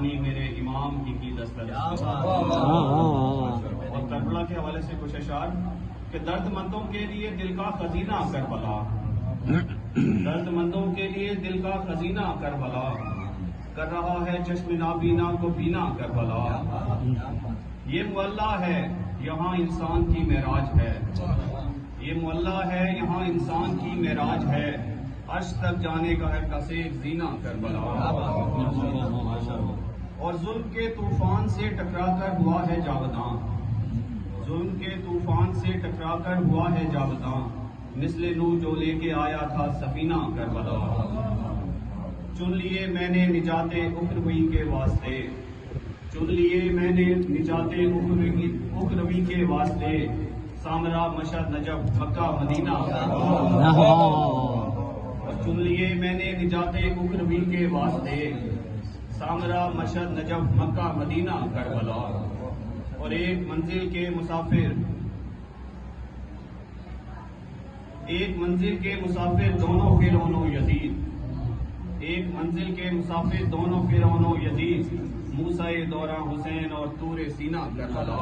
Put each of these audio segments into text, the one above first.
قربانی میرے امام کی دسترس اور کربلا کے حوالے سے کچھ اشعار کہ درد مندوں کے لیے دل کا خزینہ کربلا، درد مندوں کے لیے دل کا خزینہ کربلا، کر رہا ہے چشم نابینا کو بینا کربلا، یہ معلّہ ہے یہاں انسان کی معراج ہے، یہ معلّہ ہے یہاں انسان کی معراج ہے، عرش تک جانے کا ہے کسے ایک زینہ کربلا، اور ظلم کے طوفان سے ٹکرا کر ہوا ہے جاوداں، ظلم کے طوفان سے ٹکرا کر ہوا ہے جاوداں، مثل نو جو لے کے آیا تھا سفینہ کربلا، چن لیے میں نے نجات اخروی کے واسطے، چن لیے میں نے نجات اخروی کے واسطے، سامرا مشہد نجف مکہ مدینہ اور چن لیے میں نے نجات اخروی کے واسطے، سامرا مشہد نجف مکہ مدینہ کربلا، اور ایک منزل کے مسافر دونوں فرعون و یزید، ایک منزل کے مسافر دونوں فرعون و یزید، موسیٰ دورہ حسین اور طور سینہ کربلا،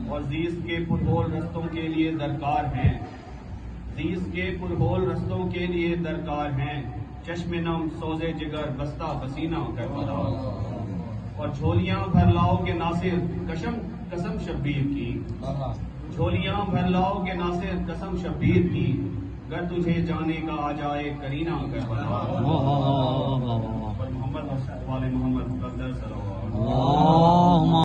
اور زیست کے پرہول رستوں کے لیے درکار ہیں، زیست کے پرہول رستوں کے لیے درکار ہیں، چشم نم سوزے جگر بستہ پسینہ کربلا، اور جھولیاں بھر لاؤ کے ناصر قسم شبیر کی، جھولیاں بھر لاؤ کے ناصر قسم شبیر کی، گر تجھے جانے کا آ جائے کرینہ کربلا، محمد والے محمد صلی اللہ علیہ وسلم۔